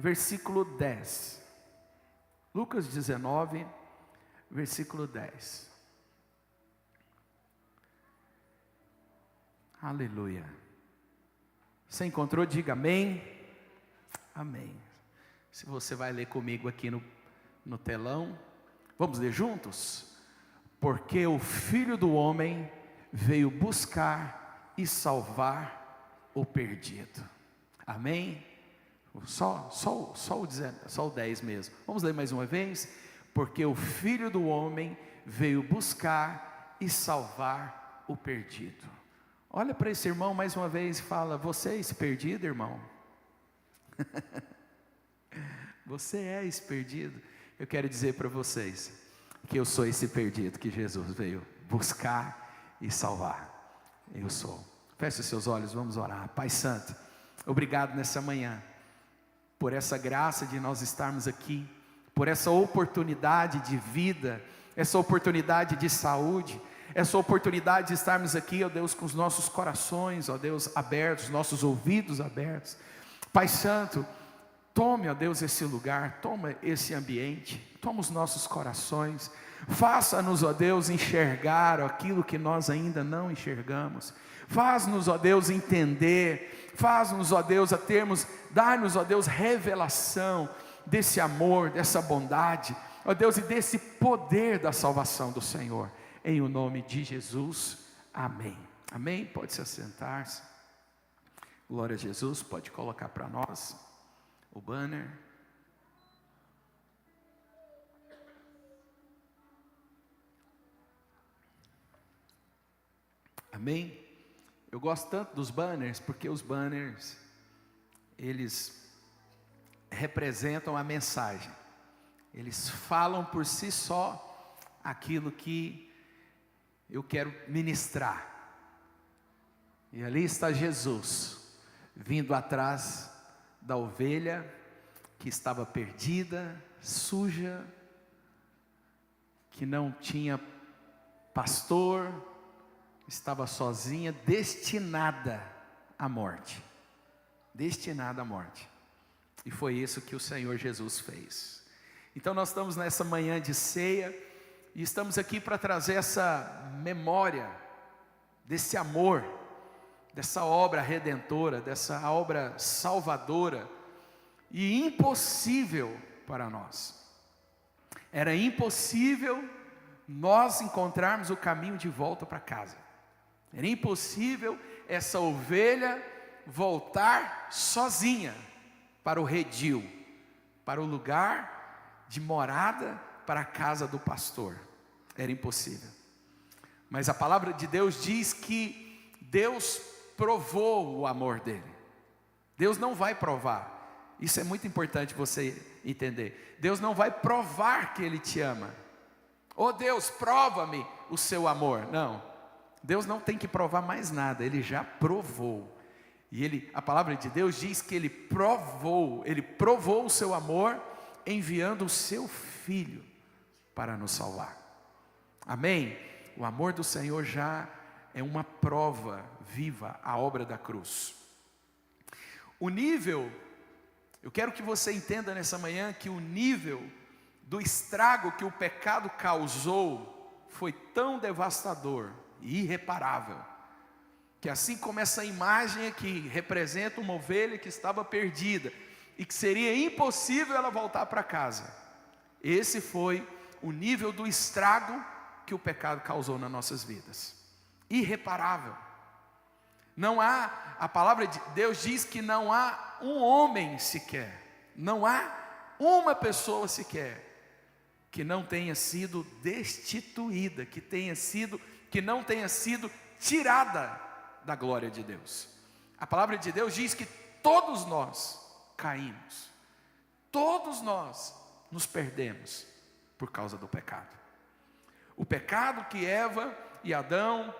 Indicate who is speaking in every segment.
Speaker 1: versículo 10. Lucas 19, versículo 10. Aleluia. Você encontrou? Diga amém. Amém. Se você vai ler comigo aqui no telão, vamos ler juntos? Porque o Filho do Homem veio buscar e salvar o perdido. Amém? Só o 10 mesmo. Vamos ler mais uma vez? Porque o Filho do Homem veio buscar e salvar o perdido. Olha para esse irmão mais uma vez e fala: você é esse perdido, irmão? Você é esse perdido? Eu quero dizer para vocês que eu sou esse perdido que Jesus veio buscar e salvar. Eu sou. Feche os seus olhos, vamos orar. Pai Santo, obrigado nessa manhã por essa graça de nós estarmos aqui, por essa oportunidade de vida, essa oportunidade de saúde, essa oportunidade de estarmos aqui, ó Deus, com os nossos corações, ó Deus, abertos, nossos ouvidos abertos. Pai Santo, tome, ó Deus, esse lugar, toma esse ambiente, toma os nossos corações, faça-nos, ó Deus, enxergar aquilo que nós ainda não enxergamos, faz-nos, ó Deus, entender, faz-nos, ó Deus, dar-nos, ó Deus, revelação desse amor, dessa bondade, ó Deus, e desse poder da salvação do Senhor, em o nome de Jesus, amém. Amém? Pode se assentar-se. Glória a Jesus. Pode colocar para nós o banner. Amém? Eu gosto tanto dos banners, porque os banners, eles representam a mensagem. Eles falam por si só aquilo que eu quero ministrar. E ali está Jesus, vindo atrás da ovelha que estava perdida, suja, que não tinha pastor, estava sozinha, destinada à morte. Destinada à morte. E foi isso que o Senhor Jesus fez. Então nós estamos nessa manhã de ceia, e estamos aqui para trazer essa memória desse amor, dessa obra redentora, dessa obra salvadora e impossível para nós. Era impossível nós encontrarmos o caminho de volta para casa. Era impossível essa ovelha voltar sozinha para o redil, para o lugar de morada, para a casa do pastor. Era impossível. Mas a palavra de Deus diz que Deus provou o amor dele. Deus não vai provar. Isso é muito importante você entender. Deus não vai provar que Ele te ama. Oh Deus, prova-me o seu amor. Não. Deus não tem que provar mais nada. Ele já provou. E a palavra de Deus diz que Ele provou o seu amor, enviando o seu Filho para nos salvar. Amém? O amor do Senhor já é uma prova viva, a obra da cruz. O nível, eu quero que você entenda nessa manhã que o nível do estrago que o pecado causou foi tão devastador e irreparável, que assim como essa imagem aqui representa uma ovelha que estava perdida e que seria impossível ela voltar para casa, esse foi o nível do estrago que o pecado causou nas nossas vidas. Irreparável. Não há, a palavra de Deus diz que não há um homem sequer, não há uma pessoa sequer que não tenha sido destituída, que não tenha sido tirada da glória de Deus. A palavra de Deus diz que todos nós caímos, todos nós nos perdemos por causa do pecado. O pecado que Eva e Adão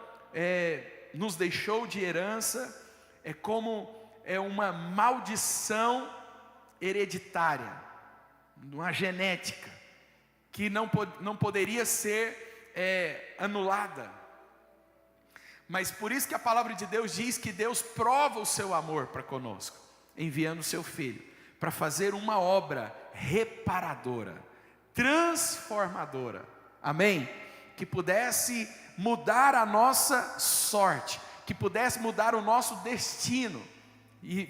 Speaker 1: nos deixou de herança é uma maldição hereditária, uma genética que não poderia ser anulada. Mas por isso que a palavra de Deus diz que Deus prova o seu amor para conosco, enviando o seu Filho, para fazer uma obra reparadora, transformadora, amém? Que pudesse mudar a nossa sorte, que pudesse mudar o nosso destino, e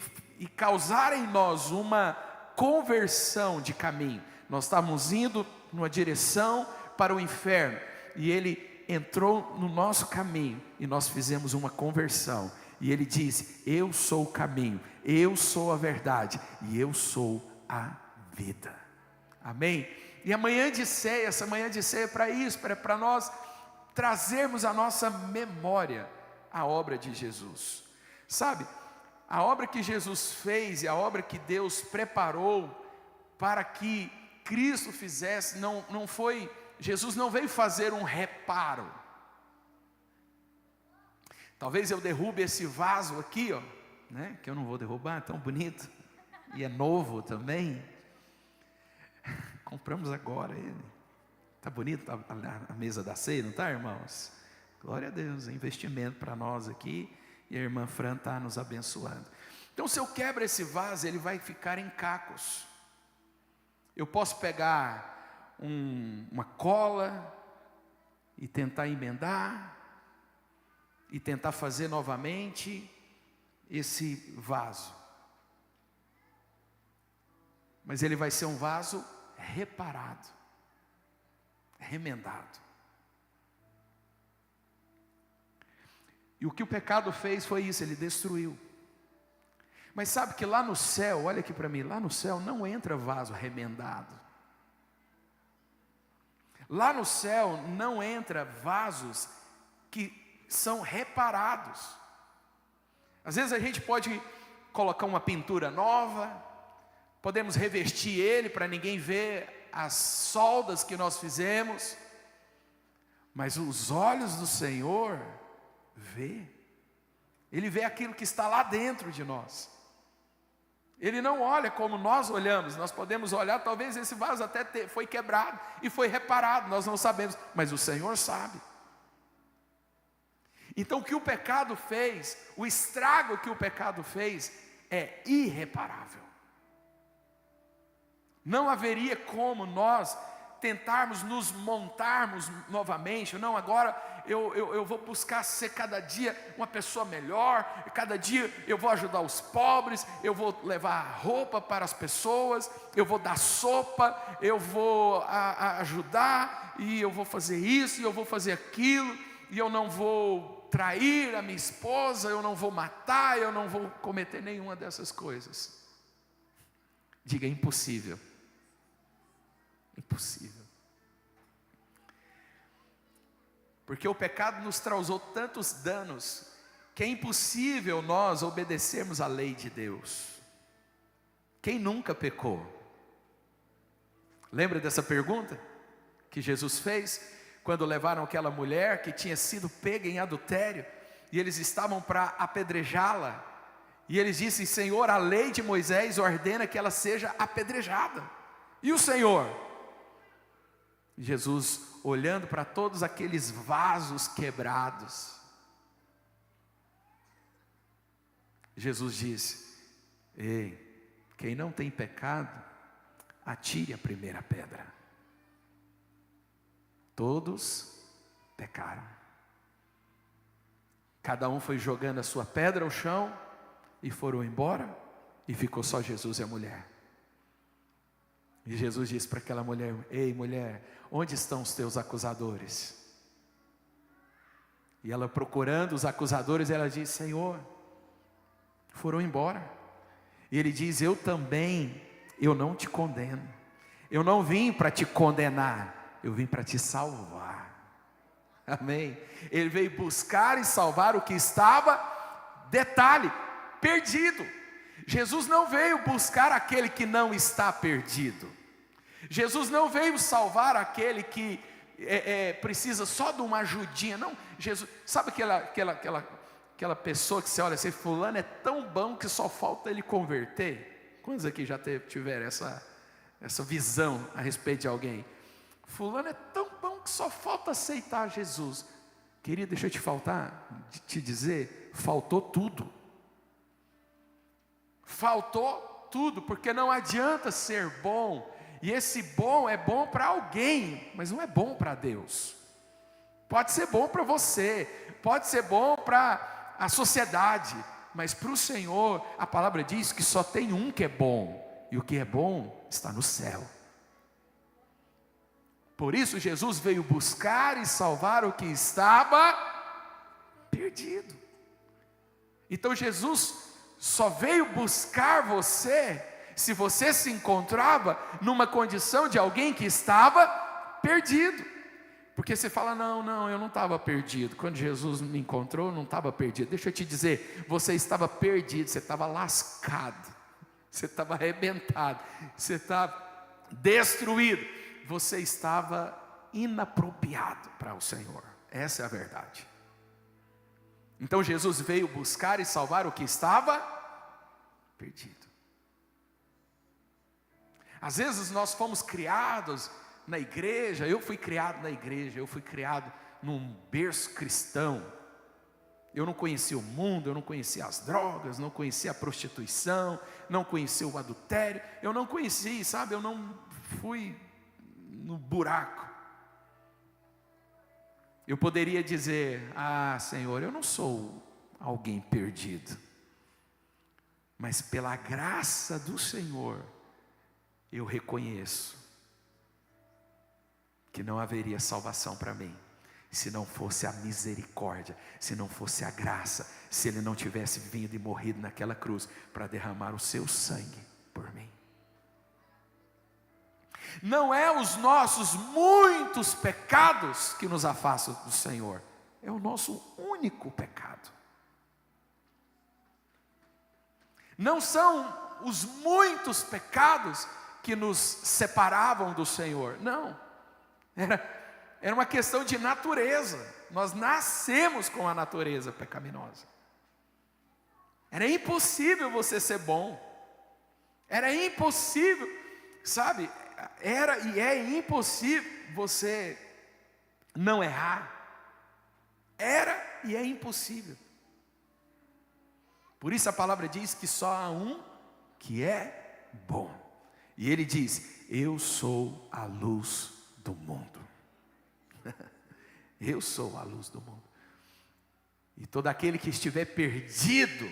Speaker 1: causar em nós uma conversão de caminho. Nós estávamos indo numa direção para o inferno, e Ele entrou no nosso caminho, e nós fizemos uma conversão, e Ele disse: eu sou o caminho, eu sou a verdade, e eu sou a vida, amém? E amanhã de ceia, essa manhã de ceia é para isso, para nós trazermos à nossa memória a obra de Jesus, sabe? A obra que Jesus fez e a obra que Deus preparou para que Cristo fizesse, não foi, Jesus não veio fazer um reparo. Talvez eu derrube esse vaso aqui, ó, né? Que eu não vou derrubar, é tão bonito, e é novo também. Compramos agora ele. Está bonito a mesa da ceia, não está, irmãos? Glória a Deus, é investimento para nós aqui. E a irmã Fran está nos abençoando. Então, se eu quebro esse vaso, ele vai ficar em cacos. Eu posso pegar uma cola e tentar emendar, e tentar fazer novamente esse vaso. Mas ele vai ser um vaso reparado, remendado. E o que o pecado fez foi isso, ele destruiu. Mas sabe que lá no céu, olha aqui para mim, lá no céu não entra vaso remendado. Lá no céu não entra vasos que são reparados. Às vezes a gente pode colocar uma pintura nova, podemos revestir ele para ninguém ver as soldas que nós fizemos, mas os olhos do Senhor vê. Ele vê aquilo que está lá dentro de nós. Ele não olha como nós olhamos. Nós podemos olhar, talvez esse vaso até foi quebrado e foi reparado, nós não sabemos, mas o Senhor sabe. Então o que o pecado fez, o estrago que o pecado fez é irreparável. Não haveria como nós tentarmos nos montarmos novamente. Não, agora eu vou buscar ser cada dia uma pessoa melhor, cada dia eu vou ajudar os pobres, eu vou levar roupa para as pessoas, eu vou dar sopa, eu vou ajudar, e eu vou fazer isso, e eu vou fazer aquilo, e eu não vou trair a minha esposa, eu não vou matar, eu não vou cometer nenhuma dessas coisas. Diga: impossível. Impossível. Porque o pecado nos causou tantos danos que é impossível nós obedecermos à lei de Deus. Quem nunca pecou? Lembra dessa pergunta que Jesus fez quando levaram aquela mulher que tinha sido pega em adultério e eles estavam para apedrejá-la, e eles disseram: Senhor, a lei de Moisés ordena que ela seja apedrejada. E o Senhor? Jesus, olhando para todos aqueles vasos quebrados, Jesus disse: ei, quem não tem pecado, atire a primeira pedra. Todos pecaram. Cada um foi jogando a sua pedra ao chão e foram embora, e ficou só Jesus e a mulher. E Jesus disse para aquela mulher: ei, mulher, onde estão os teus acusadores? E ela, procurando os acusadores, ela disse: Senhor, foram embora. E ele diz: eu também, eu não te condeno. Eu não vim para te condenar, eu vim para te salvar. Amém? Ele veio buscar e salvar o que estava, detalhe, perdido. Jesus não veio buscar aquele que não está perdido. Jesus não veio salvar aquele que precisa só de uma ajudinha. Não, Jesus, sabe aquela pessoa que você olha assim: fulano é tão bom que só falta ele converter? Quantos aqui já tiveram essa visão a respeito de alguém? Fulano é tão bom que só falta aceitar Jesus. Querido, deixa eu te dizer, faltou tudo. Faltou tudo, porque não adianta ser bom, e esse bom é bom para alguém, mas não é bom para Deus. Pode ser bom para você, pode ser bom para a sociedade, mas para o Senhor, a palavra diz que só tem um que é bom, e o que é bom está no céu. Por isso Jesus veio buscar e salvar o que estava perdido. Então Jesus só veio buscar você, se você se encontrava numa condição de alguém que estava perdido. Porque você fala, não, eu não estava perdido. Quando Jesus me encontrou, eu não estava perdido. Deixa eu te dizer, você estava perdido, você estava lascado, você estava arrebentado, você estava destruído, você estava inapropriado para o Senhor. Essa é a verdade. Então Jesus veio buscar e salvar o que estava perdido. Às vezes nós fomos criados na igreja, eu fui criado na igreja, eu fui criado num berço cristão. Eu não conhecia o mundo, eu não conhecia as drogas, não conhecia a prostituição, não conhecia o adultério, eu não conhecia, sabe, eu não fui no buraco. Eu poderia dizer, Senhor, eu não sou alguém perdido, mas pela graça do Senhor, eu reconheço que não haveria salvação para mim, se não fosse a misericórdia, se não fosse a graça, se Ele não tivesse vindo e morrido naquela cruz, para derramar o seu sangue por mim. Não é os nossos muitos pecados que nos afastam do Senhor, é o nosso único pecado. Não são os muitos pecados que nos separavam do Senhor, não, era uma questão de natureza. Nós nascemos com a natureza pecaminosa. Era impossível você ser bom, era impossível, sabe, era e é impossível você não errar, era e é impossível. Por isso a palavra diz que só há um que é bom, e Ele diz, eu sou a luz do mundo. Eu sou a luz do mundo, e todo aquele que estiver perdido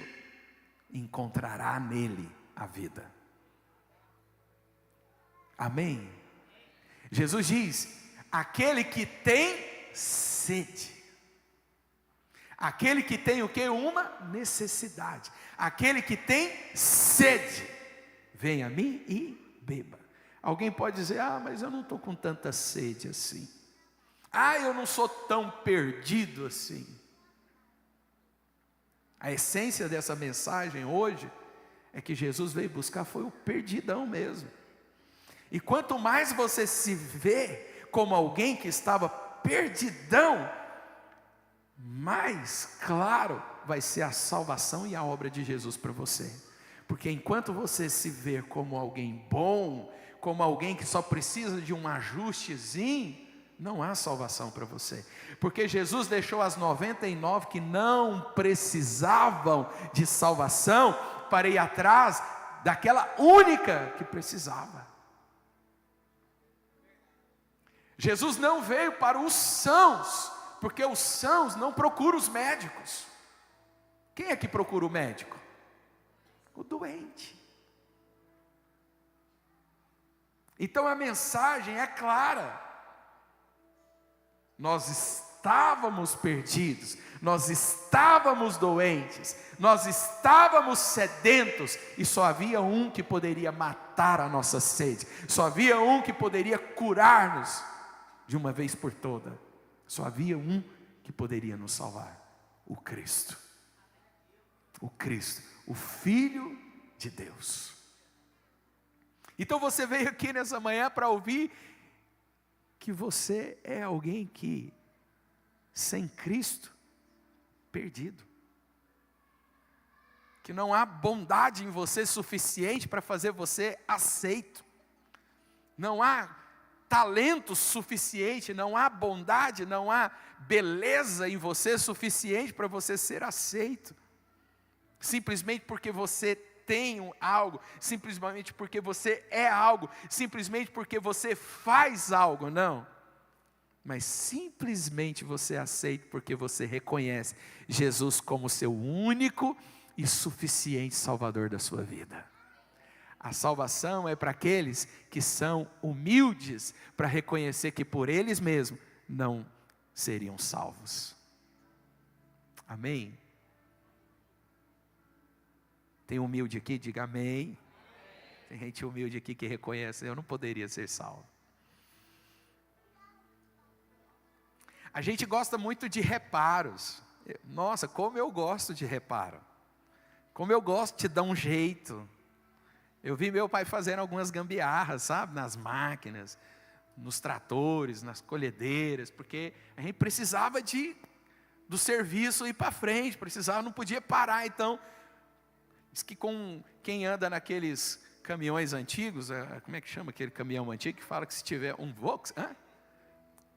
Speaker 1: encontrará nele a vida. Amém? Jesus diz, aquele que tem sede, aquele que tem o que? Uma necessidade, aquele que tem sede, venha a mim e beba. Alguém pode dizer, mas eu não estou com tanta sede assim, eu não sou tão perdido assim. A essência dessa mensagem hoje, é que Jesus veio buscar foi o perdidão mesmo. E quanto mais você se vê como alguém que estava perdidão, mais claro vai ser a salvação e a obra de Jesus para você. Porque enquanto você se vê como alguém bom, como alguém que só precisa de um ajustezinho, não há salvação para você. Porque Jesus deixou as 99 que não precisavam de salvação para ir atrás daquela única que precisava. Jesus não veio para os sãos, porque os sãos não procuram os médicos. Quem é que procura o médico? O doente. Então a mensagem é clara. Nós estávamos perdidos, nós estávamos doentes, nós estávamos sedentos, e só havia um que poderia matar a nossa sede, só havia um que poderia curar-nos de uma vez por toda, só havia um que poderia nos salvar, o Cristo, o Filho de Deus. Então você veio aqui nessa manhã para ouvir que você é alguém que, sem Cristo, perdido, que não há bondade em você suficiente para fazer você aceito, não há talento suficiente, não há bondade, não há beleza em você suficiente para você ser aceito, simplesmente porque você tem algo, simplesmente porque você é algo, simplesmente porque você faz algo, não. Mas simplesmente você aceita porque você reconhece Jesus como seu único e suficiente Salvador da sua vida. A salvação é para aqueles que são humildes, para reconhecer que por eles mesmos não seriam salvos. Amém? Tem humilde aqui? Diga amém. Tem gente humilde aqui que reconhece, eu não poderia ser salvo. A gente gosta muito de reparos. Nossa, como eu gosto de reparo. Como eu gosto de dar um jeito. Eu vi meu pai fazendo algumas gambiarras, sabe? Nas máquinas, nos tratores, nas colhedeiras, porque a gente precisava do serviço ir para frente, precisava, não podia parar. Então, diz que com quem anda naqueles caminhões antigos, como é que chama aquele caminhão antigo que fala que se tiver um Vox,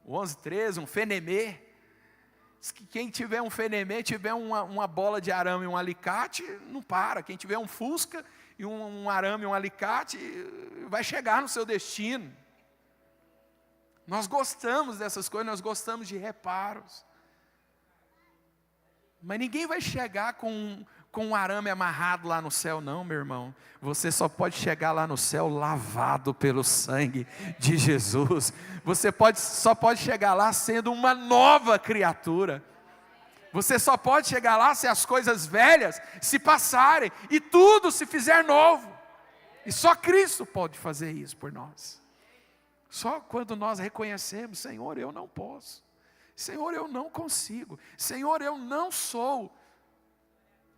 Speaker 1: o 1113, um Fenemê, diz que quem tiver um Fenemê, tiver uma bola de arame e um alicate, não para. Quem tiver um Fusca e um arame e um alicate, vai chegar no seu destino. Nós gostamos dessas coisas, nós gostamos de reparos. Mas ninguém vai chegar com um arame amarrado lá no céu, não, meu irmão. Você só pode chegar lá no céu lavado pelo sangue de Jesus. Você só pode chegar lá sendo uma nova criatura. Você só pode chegar lá se as coisas velhas se passarem e tudo se fizer novo. E só Cristo pode fazer isso por nós. Só quando nós reconhecemos, Senhor, eu não posso. Senhor, eu não consigo. Senhor, eu não sou.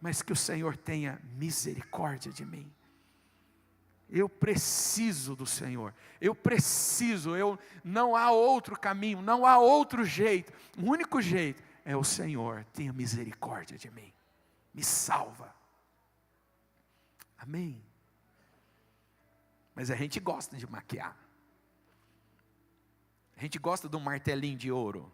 Speaker 1: Mas que o Senhor tenha misericórdia de mim. Eu preciso do Senhor. Não há outro caminho, não há outro jeito. O único jeito é o Senhor, tenha misericórdia de mim. Me salva. Amém. Mas a gente gosta de maquiar. A gente gosta de um martelinho de ouro.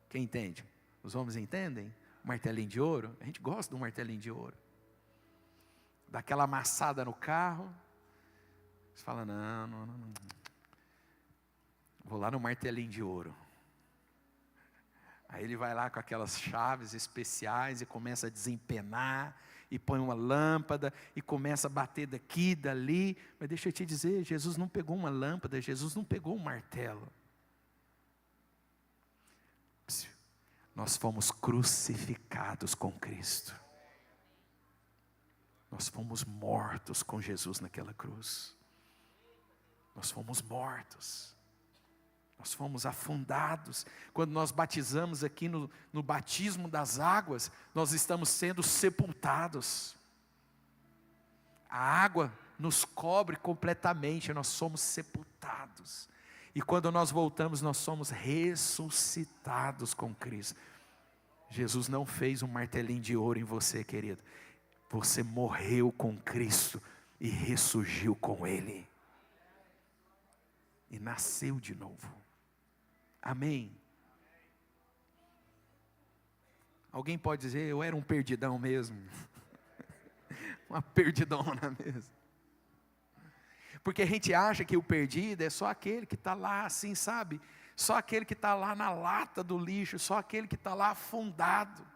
Speaker 1: Quem entende? Os homens entendem? Martelinho de ouro? A gente gosta de um martelinho de ouro. Daquela amassada no carro. Você fala, não. Vou lá no martelinho de ouro. Aí ele vai lá com aquelas chaves especiais e começa a desempenar. E põe uma lâmpada e começa a bater daqui, dali. Mas deixa eu te dizer, Jesus não pegou uma lâmpada, Jesus não pegou um martelo. Nós fomos crucificados com Cristo. Nós fomos mortos com Jesus naquela cruz. Nós fomos mortos. Nós fomos afundados. Quando nós batizamos aqui no batismo das águas, nós estamos sendo sepultados. A água nos cobre completamente, nós somos sepultados. E quando nós voltamos, nós somos ressuscitados com Cristo. Jesus não fez um martelinho de ouro em você, querido. Você morreu com Cristo e ressurgiu com Ele. E nasceu de novo. Amém. Alguém pode dizer, eu era um perdidão mesmo. Uma perdidona mesmo. Porque a gente acha que o perdido é só aquele que está lá assim, sabe? Só aquele que está lá na lata do lixo, só aquele que está lá afundado.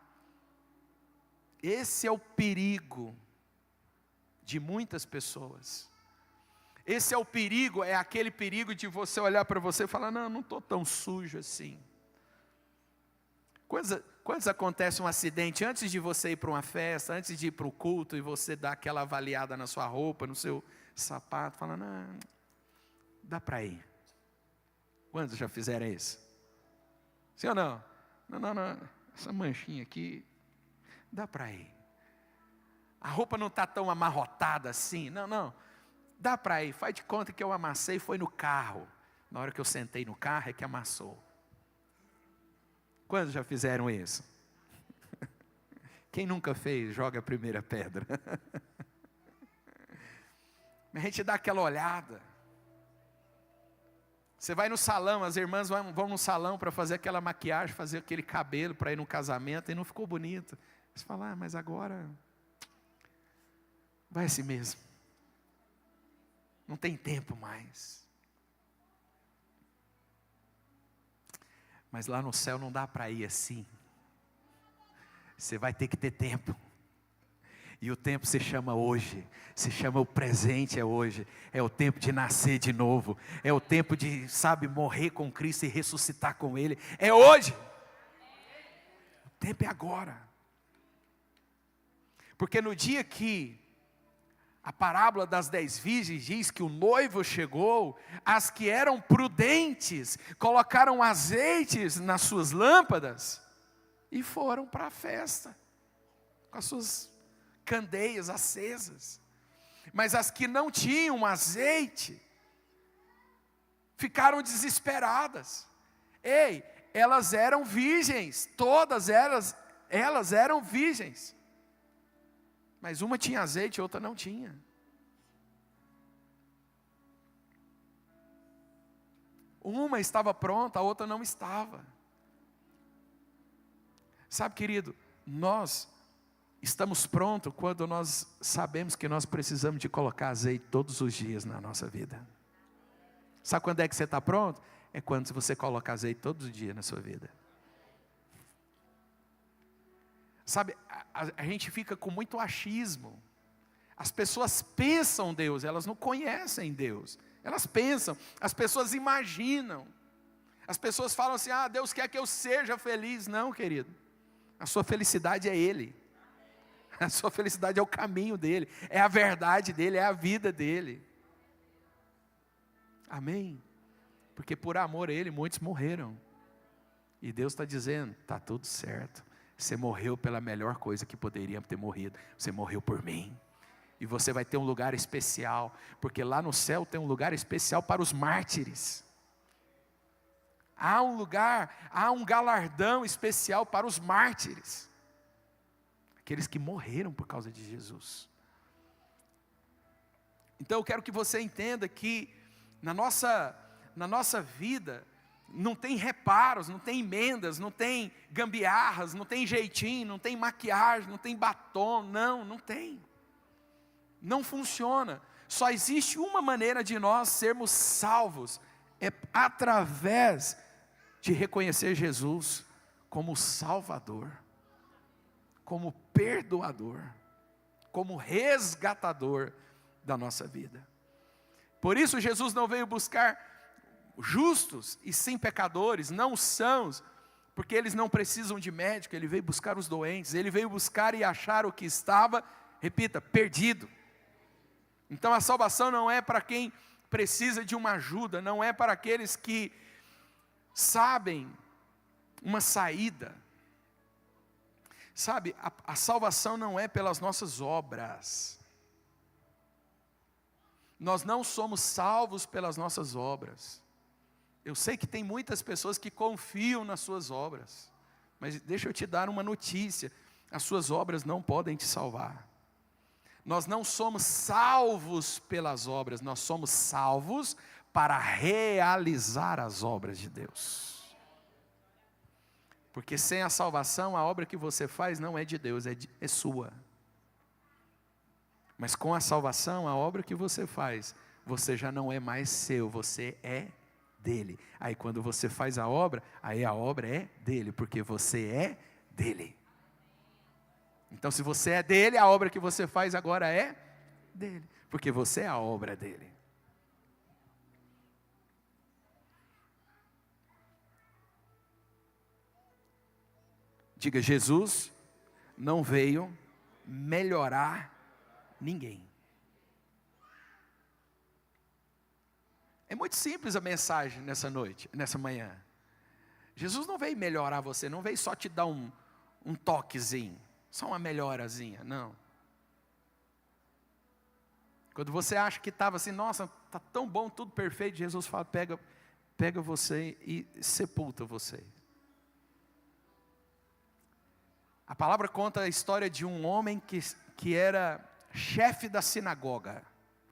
Speaker 1: Esse é o perigo de muitas pessoas. Esse é o perigo, é aquele perigo de você olhar para você e falar, não estou tão sujo assim. Quando acontece um acidente, antes de você ir para uma festa, antes de ir para o culto, e você dá aquela avaliada na sua roupa, no seu sapato, fala, não, dá para ir. Quantos já fizeram isso? Sim ou não? Não, essa manchinha aqui, dá para ir. A roupa não está tão amarrotada assim, não, dá para ir. Faz de conta que eu amassei, foi no carro. Na hora que eu sentei no carro é que amassou. Quantos já fizeram isso? Quem nunca fez, joga a primeira pedra. A gente dá aquela olhada. Você vai no salão, as irmãs vão no salão para fazer aquela maquiagem, fazer aquele cabelo para ir no casamento, e não ficou bonito. Você fala, mas agora Vai assim mesmo. Não tem tempo mais. Mas lá no céu não dá para ir assim. Você vai ter que ter tempo. E o tempo se chama hoje. Se chama o presente é hoje. É o tempo de nascer de novo. É o tempo de, morrer com Cristo e ressuscitar com Ele. É hoje. O tempo é agora. Porque no dia que a parábola das 10 virgens diz que o noivo chegou, as que eram prudentes colocaram azeites nas suas lâmpadas e foram para a festa com as suas candeias acesas. Mas as que não tinham azeite ficaram desesperadas. Ei, elas eram virgens, todas elas eram virgens. Mas uma tinha azeite e outra não tinha. Uma estava pronta, a outra não estava. Sabe, querido, nós estamos prontos quando nós sabemos que nós precisamos de colocar azeite todos os dias na nossa vida. Sabe quando é que você está pronto? É quando você coloca azeite todos os dias na sua vida. Sabe, a gente fica com muito achismo. As pessoas pensam Deus, elas não conhecem Deus. Elas pensam, as pessoas imaginam. As pessoas falam assim, Deus quer que eu seja feliz. Não, querido. A sua felicidade é Ele. A sua felicidade é o caminho dEle. É a verdade dEle, é a vida dEle. Amém? Porque por amor a Ele, muitos morreram. E Deus está dizendo, está tudo certo. Você morreu pela melhor coisa que poderia ter morrido. Você morreu por mim. E você vai ter um lugar especial. Porque lá no céu tem um lugar especial para os mártires. Há um galardão especial para os mártires. Aqueles que morreram por causa de Jesus. Então eu quero que você entenda que na nossa vida não tem reparos, não tem emendas, não tem gambiarras, não tem jeitinho, não tem maquiagem, não tem batom, não tem. Não funciona. Só existe uma maneira de nós sermos salvos, é através de reconhecer Jesus como Salvador, como perdoador, como resgatador da nossa vida. Por isso Jesus não veio buscar justos e sim pecadores, não sãos, porque eles não precisam de médico. Ele veio buscar os doentes, ele veio buscar e achar o que estava, repita, perdido. Então a salvação não é para quem precisa de uma ajuda, não é para aqueles que sabem uma saída. Sabe, a salvação não é pelas nossas obras. Nós não somos salvos pelas nossas obras. Eu sei que tem muitas pessoas que confiam nas suas obras, mas deixa eu te dar uma notícia: as suas obras não podem te salvar. Nós não somos salvos pelas obras, nós somos salvos para realizar as obras de Deus. Porque sem a salvação, a obra que você faz não é de Deus, é sua. Mas com a salvação, a obra que você faz, você já não é mais seu, você é dele. Aí quando você faz a obra, aí a obra é dele, porque você é dele. Então se você é dele, a obra que você faz agora é dele, porque você é a obra dele. Diga, Jesus não veio melhorar ninguém. É muito simples a mensagem nessa manhã. Jesus não veio melhorar você, não veio só te dar um toquezinho, só uma melhorazinha, não. Quando você acha que estava assim, nossa, está tão bom, tudo perfeito, Jesus fala, pega você e sepulta você. A palavra conta a história de um homem que era chefe da sinagoga.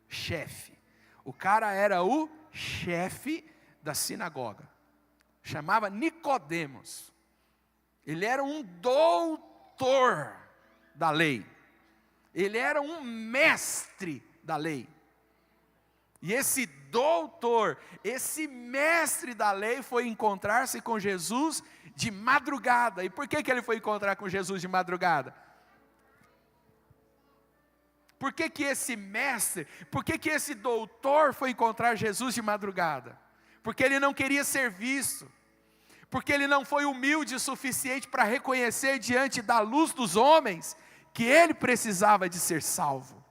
Speaker 1: Chefe. O cara era o chefe da sinagoga. Chamava Nicodemos. Ele era um doutor da lei. Ele era um mestre da lei. E esse doutor, esse mestre da lei foi encontrar-se com Jesus de madrugada. E por que ele foi encontrar com Jesus de madrugada? Por que esse mestre, por que esse doutor foi encontrar Jesus de madrugada? Porque ele não queria ser visto. Porque ele não foi humilde o suficiente para reconhecer diante da luz dos homens que ele precisava de ser salvo.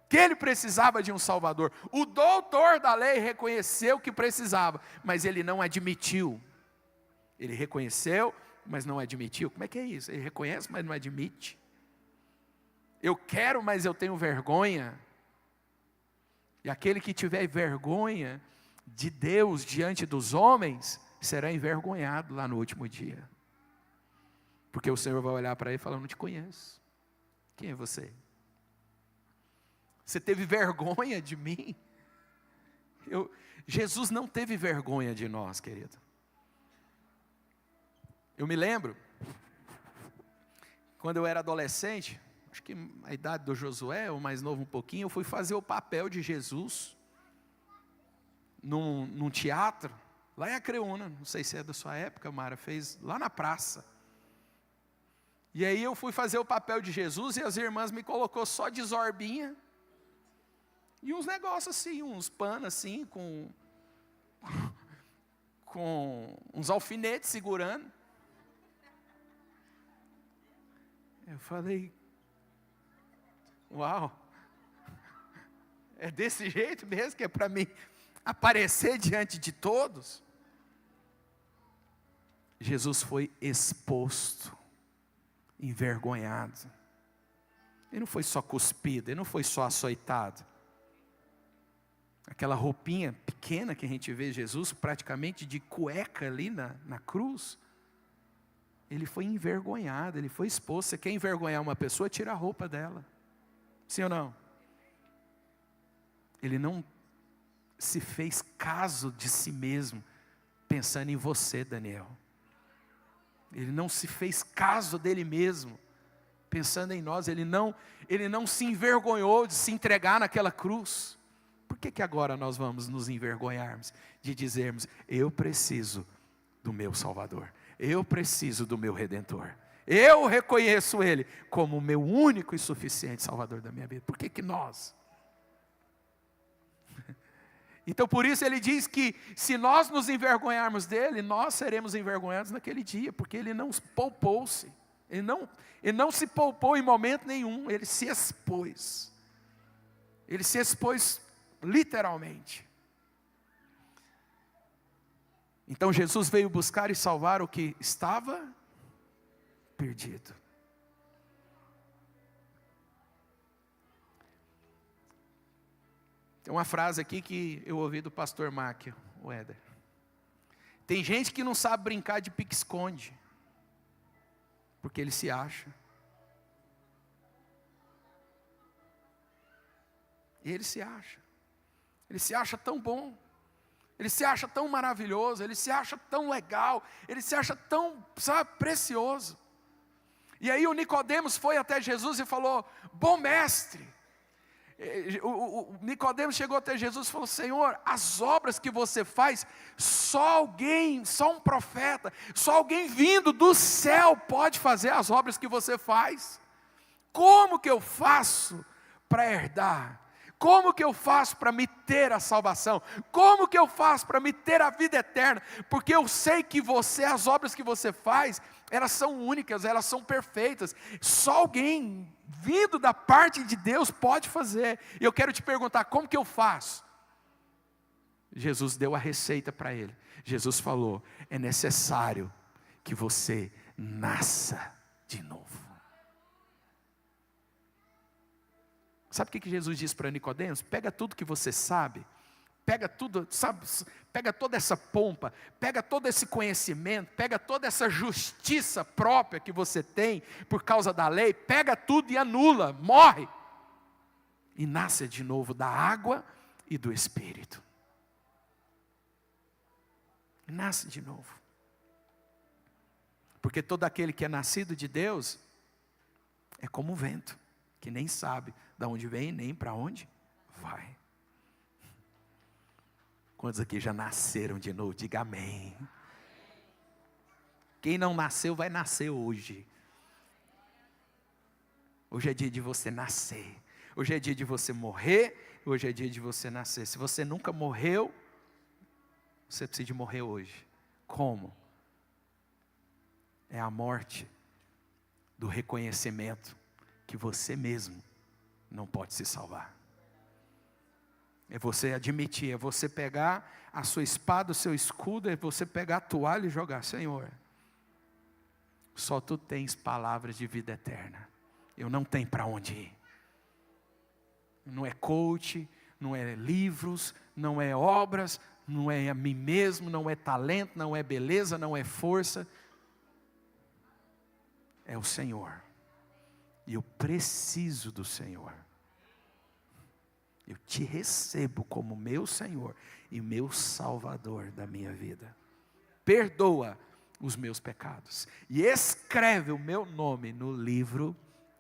Speaker 1: Que ele precisava de um Salvador. O doutor da lei reconheceu que precisava, mas ele não admitiu. Ele reconheceu, mas não admitiu. Como é que é isso? Ele reconhece, mas não admite. Eu quero, mas eu tenho vergonha. E aquele que tiver vergonha de Deus diante dos homens, será envergonhado lá no último dia. Porque o Senhor vai olhar para ele e falar: não te conheço. Quem é você? Você teve vergonha de mim? Jesus não teve vergonha de nós, querido. Eu me lembro, quando eu era adolescente, acho que a idade do Josué, ou mais novo um pouquinho, eu fui fazer o papel de Jesus num teatro, lá em Acreúna, não sei se é da sua época, Mara, fez lá na praça. E aí eu fui fazer o papel de Jesus e as irmãs me colocou só de zorbinha. E uns negócios assim, uns panos assim, com uns alfinetes segurando. Eu falei: uau, é desse jeito mesmo que é para mim aparecer diante de todos? Jesus foi exposto, envergonhado. Ele não foi só cuspido, ele não foi só açoitado. Aquela roupinha pequena que a gente vê Jesus praticamente de cueca ali na cruz. Ele foi envergonhado, ele foi exposto. Você quer envergonhar uma pessoa, tira a roupa dela. Sim ou não? Ele não se fez caso de si mesmo, pensando em você, Daniel. Ele não se fez caso dele mesmo, pensando em nós. Ele não se envergonhou de se entregar naquela cruz. Por que agora nós vamos nos envergonharmos de dizermos: eu preciso do meu Salvador, eu preciso do meu Redentor, eu reconheço Ele como o meu único e suficiente Salvador da minha vida? Por que nós? Então por isso ele diz que se nós nos envergonharmos dele, nós seremos envergonhados naquele dia, porque ele não poupou-se, ele não se poupou em momento nenhum, ele se expôs literalmente. Então Jesus veio buscar e salvar o que estava perdido. Tem uma frase aqui que eu ouvi do pastor Máquio, o Éder. Tem gente que não sabe brincar de pique-esconde, porque ele se acha. E ele se acha. Ele se acha tão bom. Ele se acha tão maravilhoso. Ele se acha tão legal. Ele se acha tão, precioso. E aí o Nicodemos foi até Jesus e falou: bom mestre. O Nicodemos chegou até Jesus e falou: Senhor, as obras que você faz, só um profeta, só alguém vindo do céu pode fazer as obras que você faz. Como que eu faço para herdar? Como que eu faço para me ter a salvação? Como que eu faço para me ter a vida eterna? Porque eu sei que as obras que você faz, elas são únicas, elas são perfeitas. Só alguém vindo da parte de Deus pode fazer. E eu quero te perguntar: como que eu faço? Jesus deu a receita para ele. Jesus falou: é necessário que você nasça de novo. Sabe o que Jesus disse para Nicodemos? Pega tudo que você sabe, pega tudo, pega toda essa pompa, pega todo esse conhecimento, pega toda essa justiça própria que você tem por causa da lei, pega tudo e anula, morre. E nasce de novo da água e do Espírito. Nasce de novo. Porque todo aquele que é nascido de Deus é como o vento, que nem sabe de onde vem nem para onde vai. Quantos aqui já nasceram de novo? Diga amém. Quem não nasceu vai nascer hoje. Hoje é dia de você nascer. Hoje é dia de você morrer. Hoje é dia de você nascer. Se você nunca morreu, você precisa de morrer hoje. Como? É a morte do reconhecimento que você mesmo não pode se salvar. É você admitir, é você pegar a sua espada, o seu escudo, é você pegar a toalha e jogar: Senhor, só Tu tens palavras de vida eterna. Eu não tenho para onde ir. Não é coach, não é livros, não é obras, não é a mim mesmo, não é talento, não é beleza, não é força. É o Senhor. E eu preciso do Senhor. Eu te recebo como meu Senhor e meu Salvador da minha vida. Perdoa os meus pecados e escreve o meu nome no livro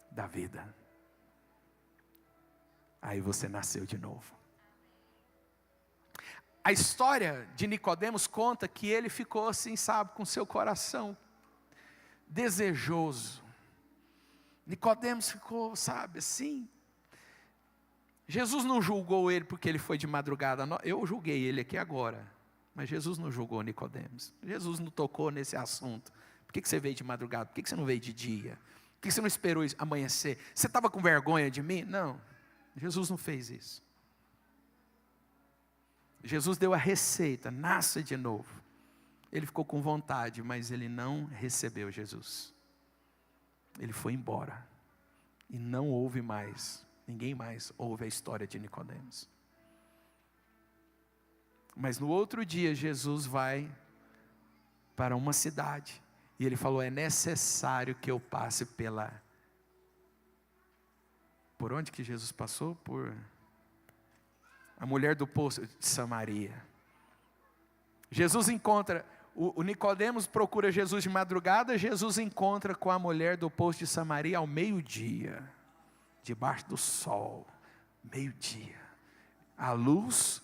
Speaker 1: da vida. Aí você nasceu de novo. A história de Nicodemos conta que ele ficou assim, sabe, com seu coração desejoso. Nicodemos ficou, sabe, assim. Jesus não julgou ele porque ele foi de madrugada. Eu julguei ele aqui agora, mas Jesus não julgou Nicodemos. Jesus não tocou nesse assunto. Por que você veio de madrugada? Por que você não veio de dia? Por que você não esperou amanhecer? Você estava com vergonha de mim? Não, Jesus não fez isso. Jesus deu a receita: nasça de novo. Ele ficou com vontade, mas ele não recebeu Jesus. Ele foi embora. E não houve mais, ninguém mais ouve a história de Nicodemos. Mas no outro dia, Jesus vai para uma cidade. E ele falou: é necessário que eu passe Por onde que Jesus passou? Por a mulher do poço de Samaria. Jesus encontra, o Nicodemos procura Jesus de madrugada, Jesus encontra com a mulher do poço de Samaria ao meio-dia, debaixo do sol, meio-dia. A luz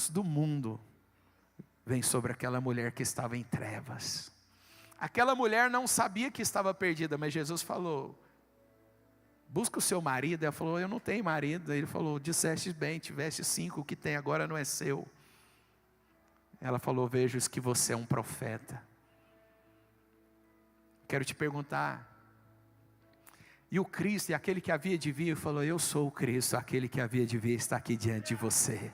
Speaker 1: do mundo vem sobre aquela mulher que estava em trevas. Aquela mulher não sabia que estava perdida, mas Jesus falou: busca o seu marido. Ela falou: eu não tenho marido. Ele falou: disseste bem, tiveste 5, o que tem agora não é seu. Ela falou: vejo que você é um profeta. Quero te perguntar, e o Cristo, e aquele que havia de vir, falou: eu sou o Cristo, aquele que havia de vir está aqui diante de você.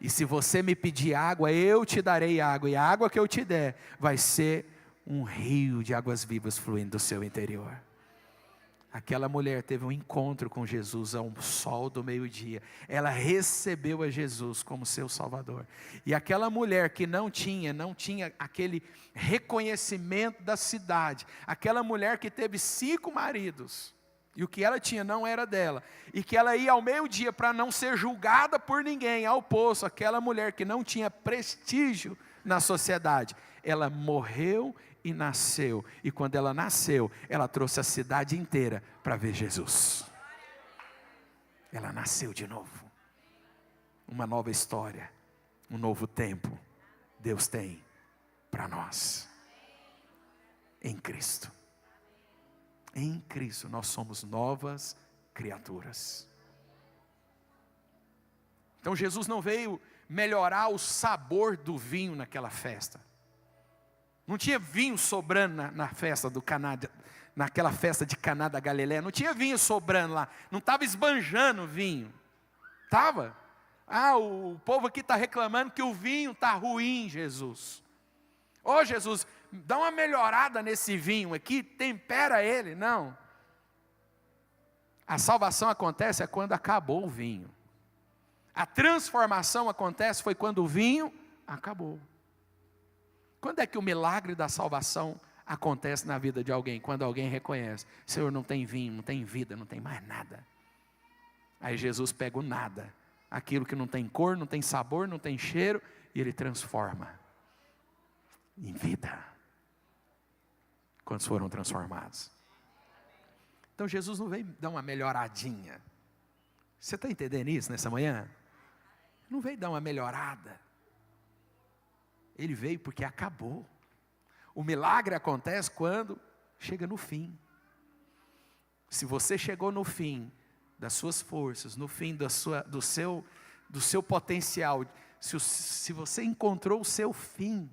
Speaker 1: E se você me pedir água, eu te darei água, e a água que eu te der vai ser um rio de águas vivas fluindo do seu interior. Aquela mulher teve um encontro com Jesus ao sol do meio-dia. Ela recebeu a Jesus como seu Salvador. E aquela mulher que não tinha aquele reconhecimento da cidade, aquela mulher que teve 5 maridos, e o que ela tinha não era dela, e que ela ia ao meio-dia para não ser julgada por ninguém, ao poço, aquela mulher que não tinha prestígio na sociedade, ela morreu e nasceu, e quando ela nasceu, ela trouxe a cidade inteira para ver Jesus. Ela nasceu de novo. Uma nova história, um novo tempo, Deus tem para nós. Em Cristo. Em Cristo nós somos novas criaturas. Então Jesus não veio melhorar o sabor do vinho naquela festa. Não tinha vinho sobrando na festa do Caná, naquela festa de Caná da Galileia. Não tinha vinho sobrando lá. Não estava esbanjando vinho. Estava. O povo aqui está reclamando que o vinho está ruim, Jesus. Ô Jesus, dá uma melhorada nesse vinho aqui, tempera ele. Não. A salvação acontece quando acabou o vinho. A transformação acontece foi quando o vinho acabou. Quando é que o milagre da salvação acontece na vida de alguém? Quando alguém reconhece: Senhor, não tem vinho, não tem vida, não tem mais nada. Aí Jesus pega o nada, aquilo que não tem cor, não tem sabor, não tem cheiro, e Ele transforma em vida. Quantos foram transformados? Então Jesus não veio dar uma melhoradinha. Você está entendendo isso nessa manhã? Não veio dar uma melhorada. Ele veio porque acabou. O milagre acontece quando chega no fim. Se você chegou no fim das suas forças, no fim do seu potencial, se você encontrou o seu fim,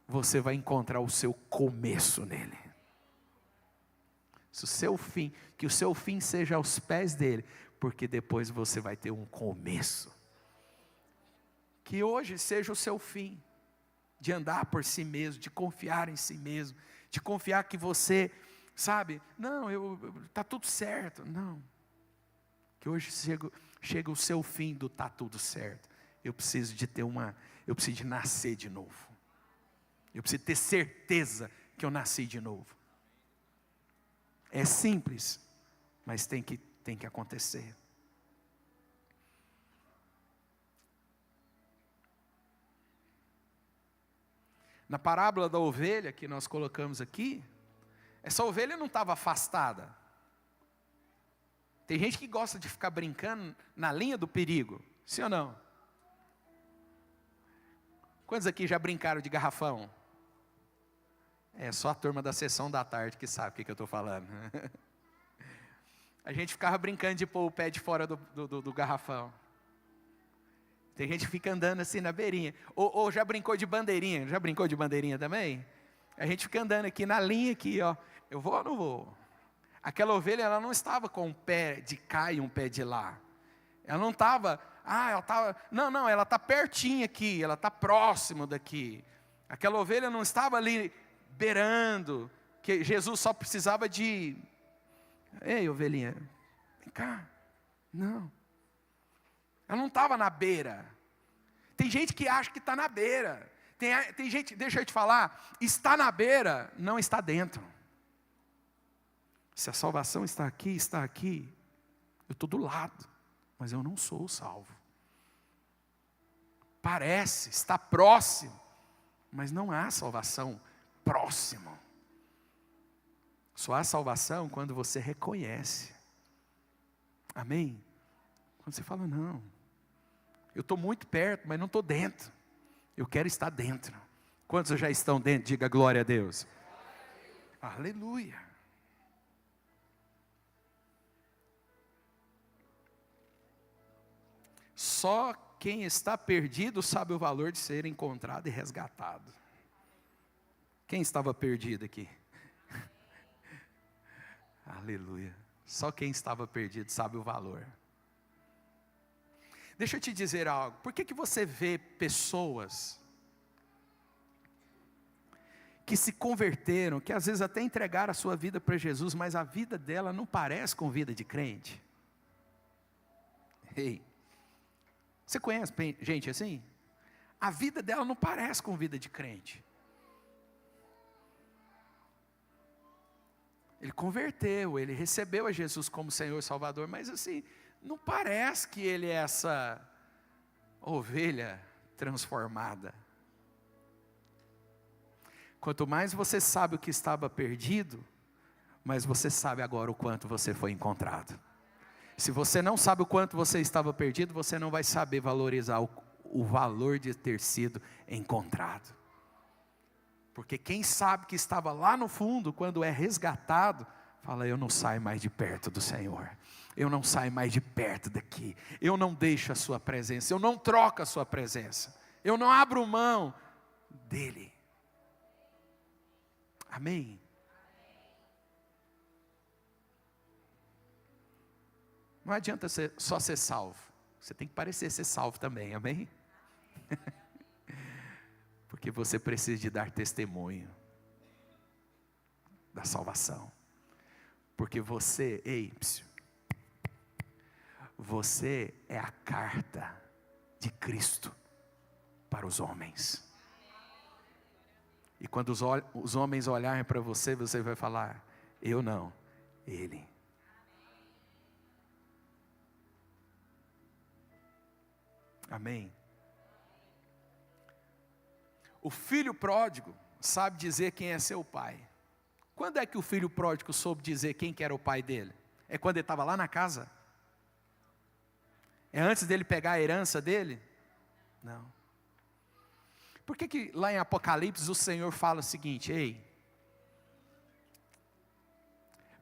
Speaker 1: você vai encontrar o seu começo nele. Se o seu fim, que o seu fim seja aos pés dele, porque depois você vai ter um começo. Que hoje seja o seu fim, de andar por si mesmo, de confiar em si mesmo, de confiar que você, sabe, não, está tudo certo, não. Que hoje chega o seu fim do está tudo certo. Eu preciso de nascer de novo. Eu preciso ter certeza que eu nasci de novo. É simples, mas tem que acontecer. Na parábola da ovelha que nós colocamos aqui, essa ovelha não estava afastada. Tem gente que gosta de ficar brincando na linha do perigo, sim ou não? Quantos aqui já brincaram de garrafão? É só a turma da sessão da tarde que sabe o que eu estou falando. A gente ficava brincando de pôr o pé de fora do garrafão. Tem gente que fica andando assim na beirinha. Ou já brincou de bandeirinha? Já brincou de bandeirinha também? A gente fica andando aqui na linha aqui, ó. Eu vou ou não vou? Aquela ovelha, ela não estava com um pé de cá e um pé de lá. Ela não estava, ela estava, não, ela está pertinho aqui, ela está próximo daqui. Aquela ovelha não estava ali beirando, que Jesus só precisava de, ei ovelhinha, vem cá. Não. Ela não estava na beira. Tem gente que acha que está na beira. Tem gente, deixa eu te falar, está na beira, não está dentro. Se a salvação está aqui, eu estou do lado, mas eu não sou salvo. Parece, está próximo, mas não há salvação próximo. Só há salvação quando você reconhece. Amém? Quando você fala, não, eu estou muito perto, mas não estou dentro. Eu quero estar dentro. Quantos já estão dentro? Diga glória a Deus. Aleluia. Só quem está perdido sabe o valor de ser encontrado e resgatado. Quem estava perdido aqui? Aleluia. Só quem estava perdido sabe o valor. Deixa eu te dizer algo. Por que você vê pessoas que se converteram, que às vezes até entregaram a sua vida para Jesus, mas a vida dela não parece com vida de crente? Ei, você conhece gente assim? A vida dela não parece com vida de crente. Ele converteu, ele recebeu a Jesus como Senhor e Salvador, mas assim, não parece que ele é essa ovelha transformada. Quanto mais você sabe o que estava perdido, mais você sabe agora o quanto você foi encontrado. Se você não sabe o quanto você estava perdido, você não vai saber valorizar o valor de ter sido encontrado. Porque quem sabe que estava lá no fundo, quando é resgatado, fala, eu não saio mais de perto do Senhor. Eu não saio mais de perto daqui. Eu não deixo a sua presença. Eu não troco a sua presença. Eu não abro mão dele. Amém? Não adianta só ser salvo. Você tem que parecer ser salvo também, amém? Porque você precisa de dar testemunho da salvação. Porque você é a carta de Cristo para os homens. E quando os homens olharem para você, você vai falar, eu não, Ele. Amém? O filho pródigo sabe dizer quem é seu pai. Quando é que o filho pródigo soube dizer quem que era o pai dele? É quando ele estava lá na casa? É antes dele pegar a herança dele? Não. Por que lá em Apocalipse o Senhor fala o seguinte: ei,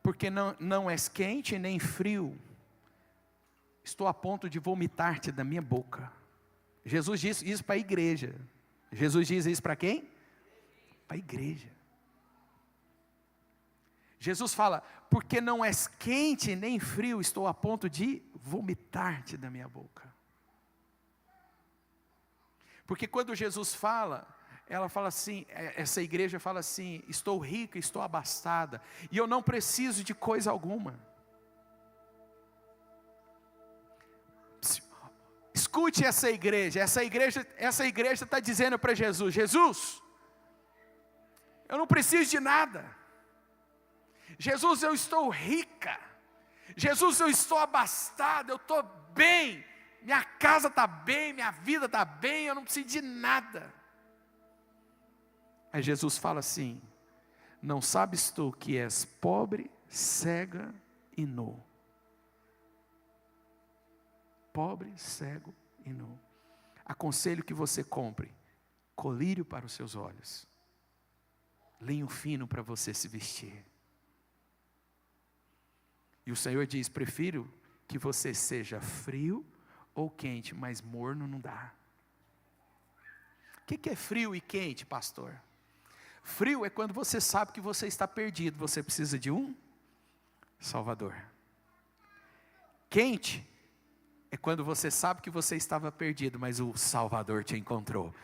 Speaker 1: porque não és quente nem frio, estou a ponto de vomitar-te da minha boca. Jesus disse isso para a igreja. Jesus diz isso para quem? Para a igreja. Jesus fala, porque não és quente nem frio, estou a ponto de vomitar-te da minha boca. Porque quando Jesus fala, ela fala assim, essa igreja fala assim: estou rica, estou abastada, e eu não preciso de coisa alguma. Escute essa igreja está dizendo para Jesus: Jesus, eu não preciso de nada. Jesus, eu estou rica. Jesus, eu estou abastada, eu estou bem. Minha casa está bem, minha vida está bem, eu não preciso de nada. Aí Jesus fala assim: não sabes tu que és pobre, cega e nu? Pobre, cego e nu. Aconselho que você compre colírio para os seus olhos, linho fino para você se vestir. E o Senhor diz: prefiro que você seja frio ou quente, mas morno não dá. O que é frio e quente, pastor? Frio é quando você sabe que você está perdido, você precisa de um Salvador. Quente é quando você sabe que você estava perdido, mas o Salvador te encontrou.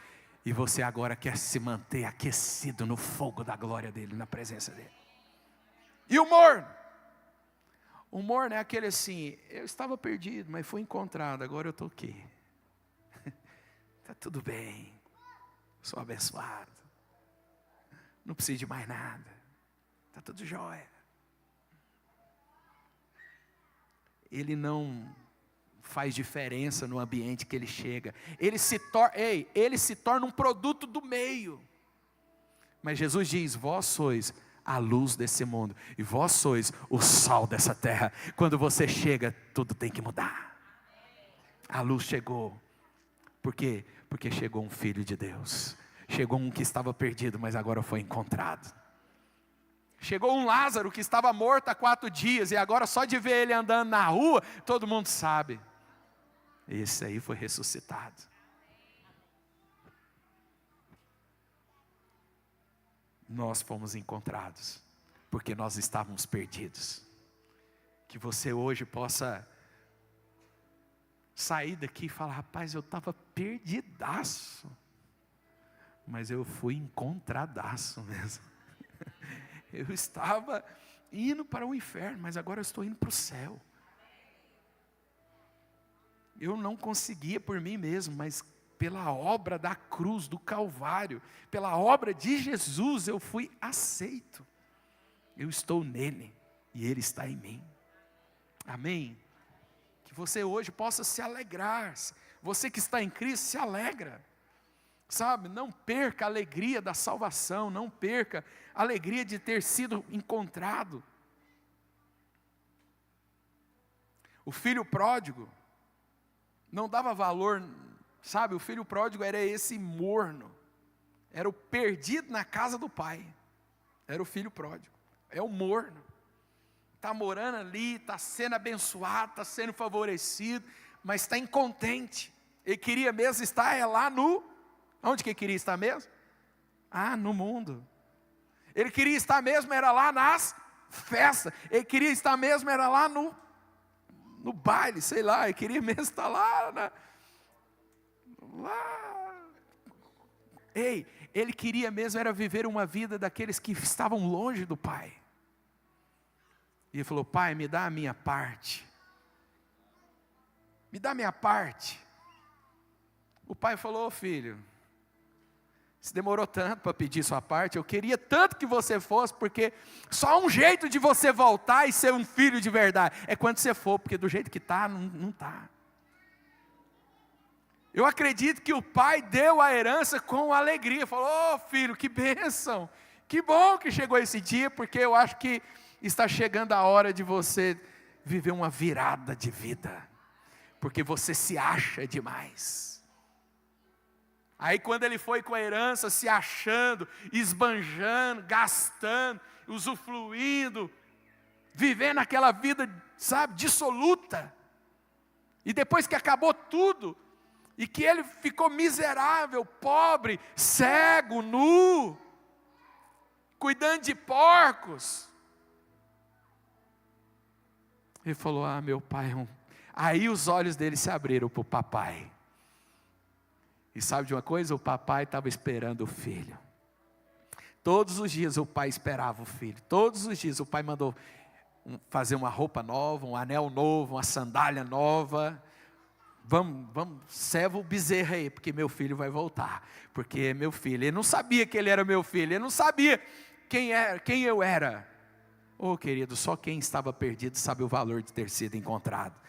Speaker 1: E você agora quer se manter aquecido no fogo da glória dEle, na presença dEle. E o morno? O morno é aquele assim: eu estava perdido, mas fui encontrado, agora eu estou aqui. Está tudo bem, sou abençoado, não preciso de mais nada, está tudo jóia. Ele não faz diferença no ambiente que ele chega. Ele se torna um produto do meio. Mas Jesus diz: vós sois a luz desse mundo, e vós sois o sal dessa terra. Quando você chega, tudo tem que mudar. A luz chegou. Por quê? Porque chegou um filho de Deus. Chegou um que estava perdido, mas agora foi encontrado. Chegou um Lázaro que estava morto há 4 dias, e agora só de ver ele andando na rua, todo mundo sabe. Esse aí foi ressuscitado. Nós fomos encontrados, porque nós estávamos perdidos. Que você hoje possa sair daqui e falar: rapaz, eu estava perdidaço, mas eu fui encontradaço mesmo. Eu estava indo para o inferno, mas agora eu estou indo para o céu. Eu não conseguia por mim mesmo, mas pela obra da cruz, do Calvário, pela obra de Jesus, eu fui aceito. Eu estou nele e ele está em mim. Amém? Que você hoje possa se alegrar. Você que está em Cristo, se alegra. Sabe, não perca a alegria da salvação, não perca a alegria de ter sido encontrado. O filho pródigo não dava valor, sabe, o filho pródigo era esse morno, era o perdido na casa do pai, era o filho pródigo, é o morno, está morando ali, está sendo abençoado, está sendo favorecido, mas está incontente. Ele queria mesmo estar lá onde que ele queria estar mesmo? No mundo. Ele queria estar mesmo, era lá nas festas, ele queria estar mesmo, era lá no baile, sei lá, ele queria mesmo estar lá. Ele queria mesmo era viver uma vida daqueles que estavam longe do Pai. E ele falou: Pai, me dá a minha parte. Me dá a minha parte. O pai falou: filho, se demorou tanto para pedir sua parte, eu queria tanto que você fosse, porque só um jeito de você voltar e ser um filho de verdade é quando você for, porque do jeito que está, não está. Eu acredito que o pai deu a herança com alegria, falou: filho, que bênção, Que bom que chegou esse dia, porque eu acho que está chegando a hora de você viver uma virada de vida, porque você se acha demais. Aí quando ele foi com a herança, se achando, esbanjando, gastando, usufruindo, vivendo aquela vida, sabe, dissoluta. E depois que acabou tudo, e que ele ficou miserável, pobre, cego, nu, cuidando de porcos. Ele falou, meu pai, Aí os olhos dele se abriram para o papai. E sabe de uma coisa? O papai estava esperando o filho. Todos os dias o pai esperava o filho. Todos os dias o pai mandou fazer uma roupa nova, um anel novo, uma sandália nova. Vamos, ceva o bezerro aí, porque meu filho vai voltar. Porque é meu filho. Ele não sabia que ele era meu filho. Ele não sabia quem eu era. Querido, só quem estava perdido sabe o valor de ter sido encontrado.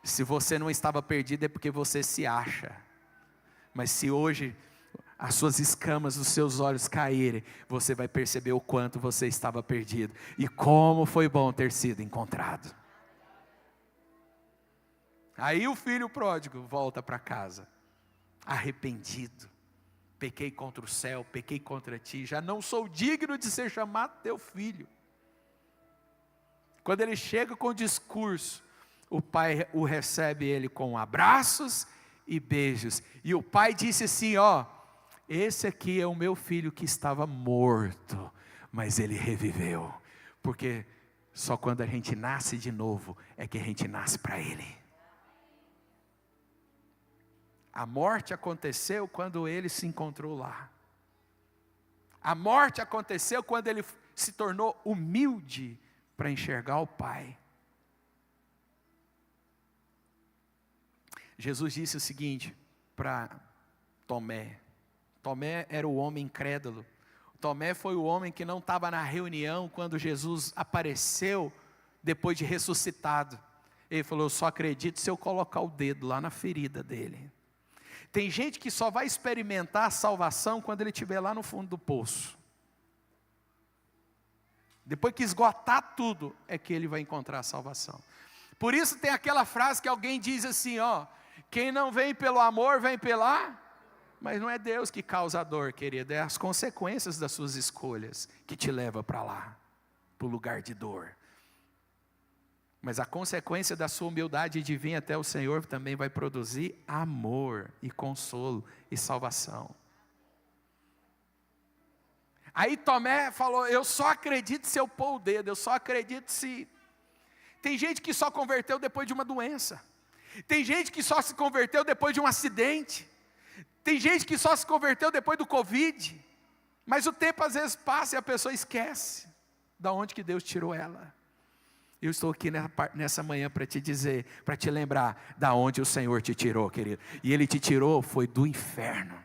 Speaker 1: Se você não estava perdido é porque você se acha. Mas se hoje as suas escamas dos seus olhos caírem, você vai perceber o quanto você estava perdido. E como foi bom ter sido encontrado. Aí o filho pródigo volta para casa, arrependido. Pequei contra o céu, pequei contra ti, já não sou digno de ser chamado teu filho. Quando ele chega com o discurso, o pai o recebe ele com abraços e beijos. E o pai disse assim, esse aqui é o meu filho que estava morto, mas ele reviveu. Porque só quando a gente nasce de novo, é que a gente nasce para ele. A morte aconteceu quando ele se encontrou lá. A morte aconteceu quando ele se tornou humilde para enxergar o Pai. Jesus disse o seguinte para Tomé. Tomé era o homem incrédulo. Tomé foi o homem que não estava na reunião quando Jesus apareceu depois de ressuscitado. Ele falou, eu só acredito se eu colocar o dedo lá na ferida dele. Tem gente que só vai experimentar a salvação quando ele estiver lá no fundo do poço. Depois que esgotar tudo, é que ele vai encontrar a salvação. Por isso tem aquela frase que alguém diz assim, quem não vem pelo amor, vem pela... Mas não é Deus que causa a dor, querido, é as consequências das suas escolhas que te levam para lá, para o lugar de dor. Mas a consequência da sua humildade de vir até o Senhor também vai produzir amor e consolo e salvação. Aí Tomé falou, eu só acredito se eu pôr o dedo, eu só acredito se... Tem gente que só converteu depois de uma doença. Tem gente que só se converteu depois de um acidente. Tem gente que só se converteu depois do Covid. Mas o tempo às vezes passa e a pessoa esquece de onde que Deus tirou ela. Eu estou aqui nessa manhã para te dizer, para te lembrar da onde o Senhor te tirou, querido. E Ele te tirou foi do inferno.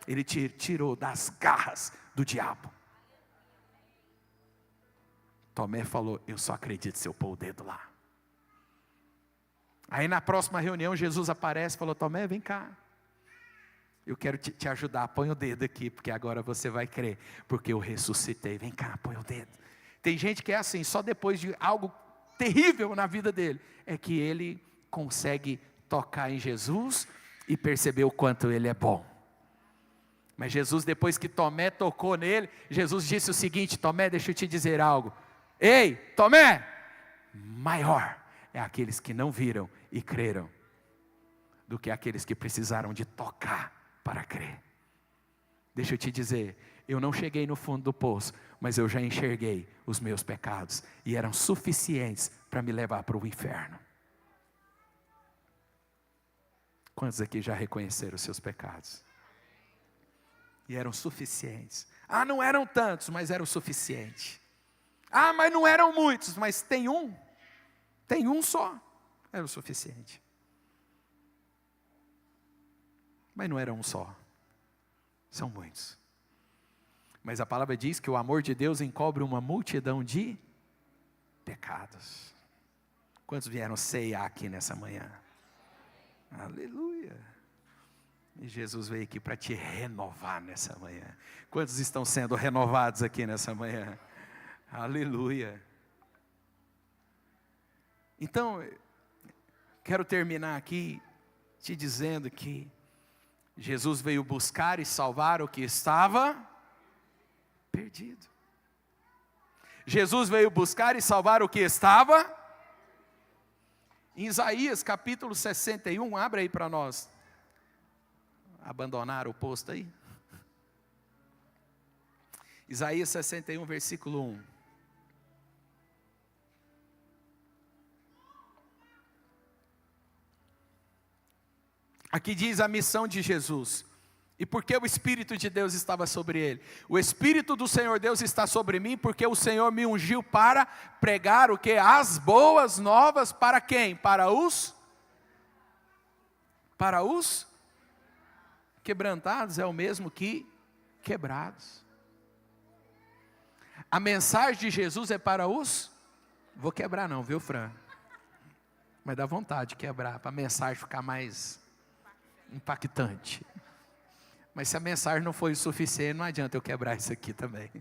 Speaker 1: Ele te tirou das garras do diabo. Tomé falou, eu só acredito se eu pôr o dedo lá. Aí na próxima reunião Jesus aparece e falou, Tomé, vem cá. Eu quero te ajudar, põe o dedo aqui, porque agora você vai crer. Porque eu ressuscitei, vem cá, põe o dedo. Tem gente que é assim, só depois de algo terrível na vida dele, é que ele consegue tocar em Jesus e perceber o quanto ele é bom. Mas Jesus, depois que Tomé tocou nele, Jesus disse o seguinte, Tomé, deixa eu te dizer algo. Ei, Tomé, maior é aqueles que não viram e creram, do que aqueles que precisaram de tocar para crer. Deixa eu te dizer, eu não cheguei no fundo do poço, mas eu já enxerguei os meus pecados, e eram suficientes para me levar para o inferno. Quantos aqui já reconheceram os seus pecados? E eram suficientes. Não eram tantos, mas eram suficientes. Mas não eram muitos, mas tem um só, era o suficiente. Mas não era um só, são muitos. Mas a palavra diz que o amor de Deus encobre uma multidão de pecados. Quantos vieram ceiar aqui nessa manhã? Aleluia. E Jesus veio aqui para te renovar nessa manhã. Quantos estão sendo renovados aqui nessa manhã? Aleluia. Então, quero terminar aqui te dizendo que Jesus veio buscar e salvar o que estava perdido. Jesus veio buscar e salvar o que estava. Em Isaías capítulo 61, abre aí para nós. Abandonar o posto aí. Isaías 61, versículo 1. Aqui diz a missão de Jesus. E por que o Espírito de Deus estava sobre ele? O Espírito do Senhor Deus está sobre mim, porque o Senhor me ungiu para pregar o que? As boas novas para quem? Para os quebrantados, é o mesmo que quebrados. A mensagem de Jesus é para os... Vou quebrar não, viu, Fran? Mas dá vontade de quebrar, para a mensagem ficar mais impactante. Mas se a mensagem não foi o suficiente, não adianta eu quebrar isso aqui também.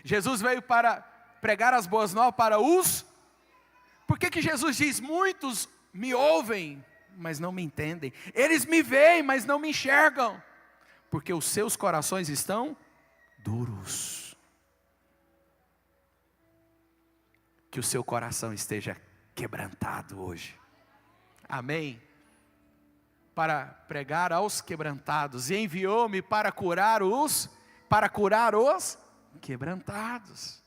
Speaker 1: Jesus veio para pregar as boas novas para os... Por que Jesus diz, muitos me ouvem, mas não me entendem? Eles me veem, mas não me enxergam. Porque os seus corações estão duros. Que o seu coração esteja quebrantado hoje. Amém? Para pregar aos quebrantados, e enviou-me para curar os quebrantados.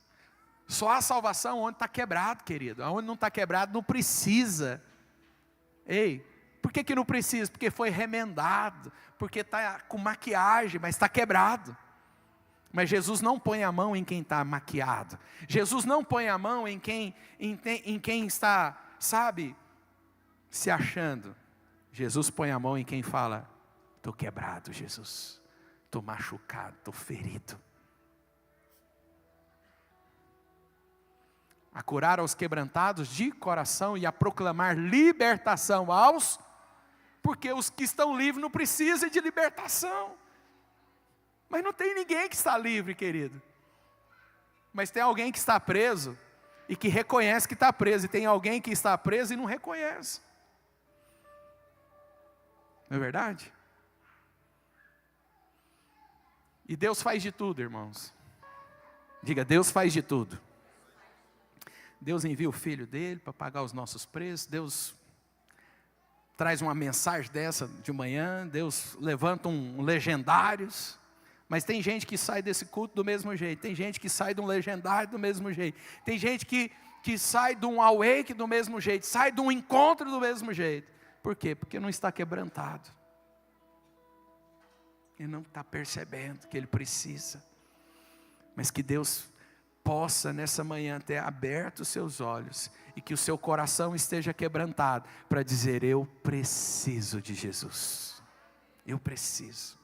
Speaker 1: Só há salvação onde está quebrado, querido. Onde não está quebrado não precisa. Ei, por que não precisa? Porque foi remendado, porque está com maquiagem, mas está quebrado. Mas Jesus não põe a mão em quem está maquiado. Jesus não põe a mão em quem está, sabe, se achando. Jesus põe a mão em quem fala, estou quebrado, Jesus, estou machucado, estou ferido. A curar aos quebrantados de coração e a proclamar libertação aos, porque os que estão livres não precisam de libertação. Mas não tem ninguém que está livre, querido. Mas tem alguém que está preso e que reconhece que está preso, e tem alguém que está preso e não reconhece. Não é verdade? E Deus faz de tudo, irmãos. Diga, Deus faz de tudo. Deus envia o Filho dele para pagar os nossos preços. Deus traz uma mensagem dessa de manhã. Deus levanta legendários. Mas tem gente que sai desse culto do mesmo jeito. Tem gente que sai de um legendário do mesmo jeito. Tem gente que sai de um awake do mesmo jeito. Sai de um encontro do mesmo jeito. Por quê? Porque não está quebrantado. Ele não está percebendo que ele precisa. Mas que Deus possa nessa manhã ter aberto os seus olhos. E que o seu coração esteja quebrantado. Para dizer, eu preciso de Jesus. Eu preciso.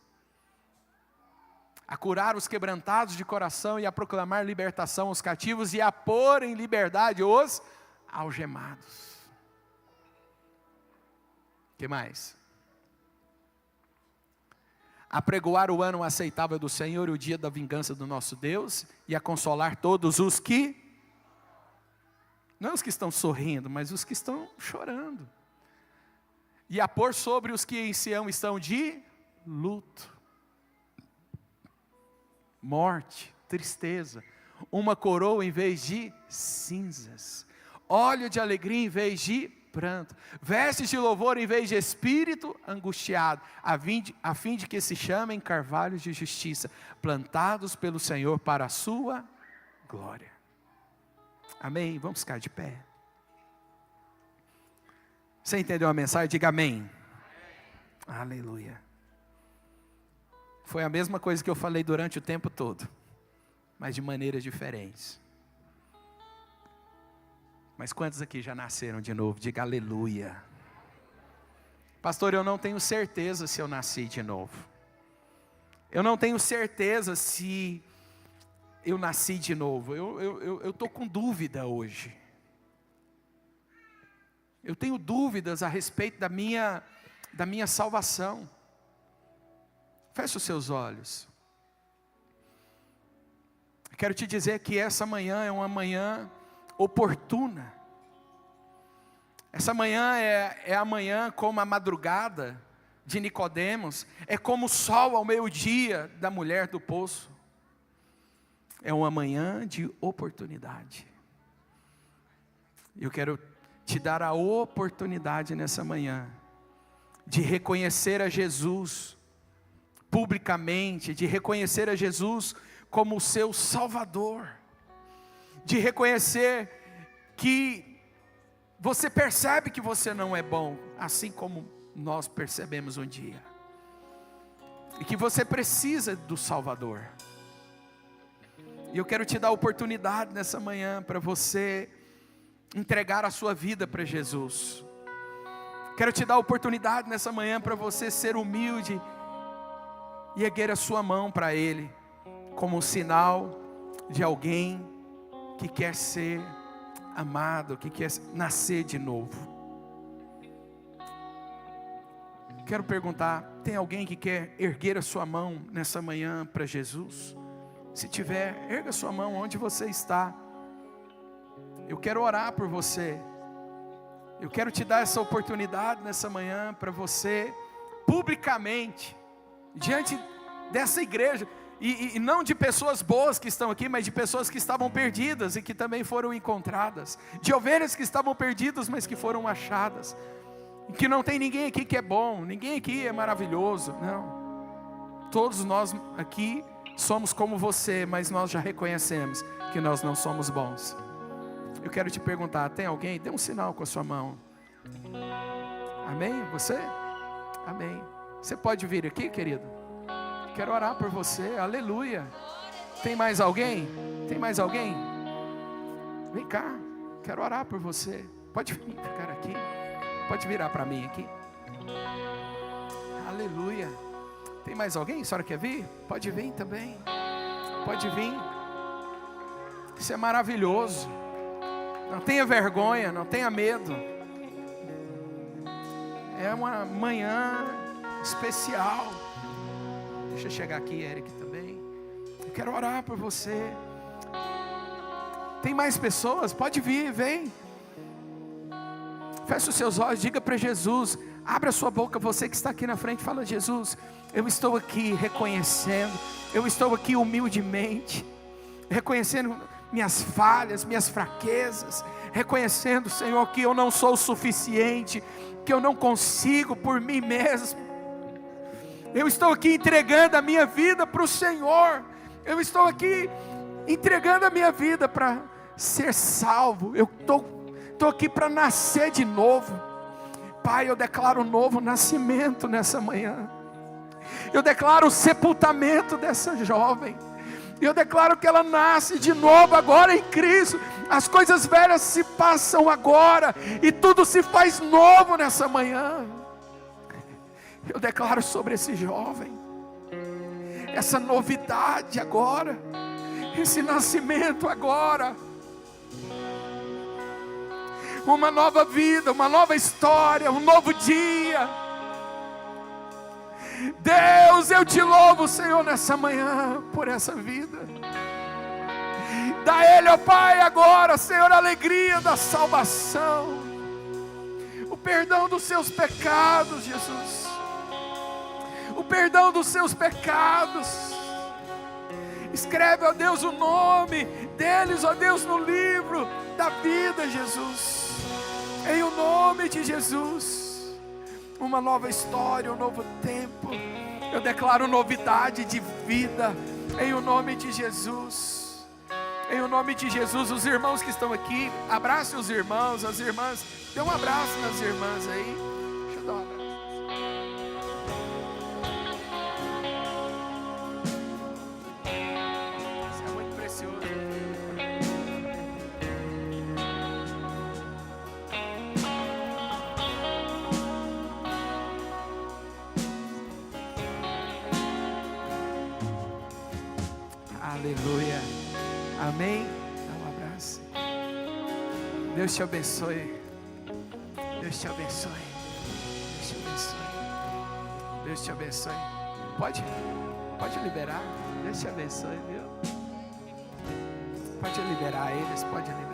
Speaker 1: A curar os quebrantados de coração e a proclamar libertação aos cativos. E a pôr em liberdade os algemados. Que mais? Apregoar o ano aceitável do Senhor e o dia da vingança do nosso Deus, e a consolar todos os que, não os que estão sorrindo, mas os que estão chorando, e a pôr sobre os que em Sião estão de luto, morte, tristeza, uma coroa em vez de cinzas, óleo de alegria em vez de pranto, vestes de louvor em vez de espírito angustiado, a fim de que se chamem carvalhos de justiça, plantados pelo Senhor para a sua glória. Amém? Vamos ficar de pé. Você entendeu a mensagem? Diga amém. Aleluia. Foi a mesma coisa que eu falei durante o tempo todo, mas de maneiras diferentes. Mas quantos aqui já nasceram de novo? Diga aleluia. Pastor, eu não tenho certeza se eu nasci de novo. Eu não tenho certeza se eu nasci de novo. Eu estou com dúvida hoje. Eu tenho dúvidas a respeito da minha da minha salvação. Feche os seus olhos. Quero te dizer que essa manhã é uma manhã oportuna. Essa manhã é a manhã como a madrugada de Nicodemos, é como o sol ao meio-dia da mulher do poço. É uma manhã de oportunidade. Eu quero te dar a oportunidade nessa manhã de reconhecer a Jesus publicamente, de reconhecer a Jesus como o seu Salvador, de reconhecer que você percebe que você não é bom, assim como nós percebemos um dia, e que você precisa do Salvador. E eu quero te dar a oportunidade nessa manhã para você entregar a sua vida para Jesus. Quero te dar a oportunidade nessa manhã para você ser humilde e erguer a sua mão para Ele, como um sinal de alguém que quer ser amado, que quer nascer de novo. Quero perguntar, tem alguém que quer erguer a sua mão nessa manhã para Jesus? Se tiver, erga a sua mão onde você está. Eu quero orar por você. Eu quero te dar essa oportunidade nessa manhã para você, publicamente, diante dessa igreja, e não de pessoas boas que estão aqui, mas de pessoas que estavam perdidas e que também foram encontradas, de ovelhas que estavam perdidas, mas que foram achadas, e que não tem ninguém aqui que é bom, ninguém aqui é maravilhoso, não. Todos nós aqui somos como você, mas nós já reconhecemos que nós não somos bons. Eu quero te perguntar, tem alguém? Dê um sinal com a sua mão. Amém? Você? Amém. Você pode vir aqui, querido? Quero orar por você, aleluia. Tem mais alguém? Tem mais alguém? Vem cá, quero orar por você. Pode ficar aqui, pode virar para mim aqui. Aleluia. Tem mais alguém? A senhora quer vir? Pode vir também. Pode vir. Isso é maravilhoso. Não tenha vergonha, não tenha medo. É uma manhã especial. Deixa eu chegar aqui, Eric, também. Eu quero orar por você. Tem mais pessoas? Pode vir, vem. Feche os seus olhos, diga para Jesus. Abra a sua boca, você que está aqui na frente. Fala, Jesus, eu estou aqui reconhecendo. Eu estou aqui humildemente, reconhecendo minhas falhas, minhas fraquezas. Reconhecendo, Senhor, que eu não sou o suficiente, que eu não consigo por mim mesmo. Eu estou aqui entregando a minha vida para o Senhor. Eu estou aqui entregando a minha vida para ser salvo. Eu estou aqui para nascer de novo. Pai, eu declaro um novo nascimento nessa manhã. Eu declaro o sepultamento dessa jovem. Eu declaro que ela nasce de novo agora em Cristo. As coisas velhas se passam agora e tudo se faz novo nessa manhã. Eu declaro sobre esse jovem essa novidade agora, esse nascimento agora, uma nova vida, uma nova história, um novo dia. Deus, eu te louvo, Senhor, nessa manhã por essa vida. Dá a Ele, ó Pai, agora, Senhor, a alegria da salvação, o perdão dos seus pecados, Jesus, o perdão dos seus pecados. Escreve, ó Deus, o nome deles, ó Deus, no livro da vida, Jesus, em o nome de Jesus. Uma nova história, um novo tempo. Eu declaro novidade de vida, em o nome de Jesus. Em o nome de Jesus, os irmãos que estão aqui, abrace os irmãos, as irmãs. Dê um abraço nas irmãs aí. Deixa eu dar um abraço. Isso é muito precioso. Aleluia. Amém? Dá um abraço. Deus te abençoe. Deus te abençoe. Deus te abençoe. Deus te abençoe. Pode liberar. Deus te abençoe, viu? Pode liberar eles, pode liberar.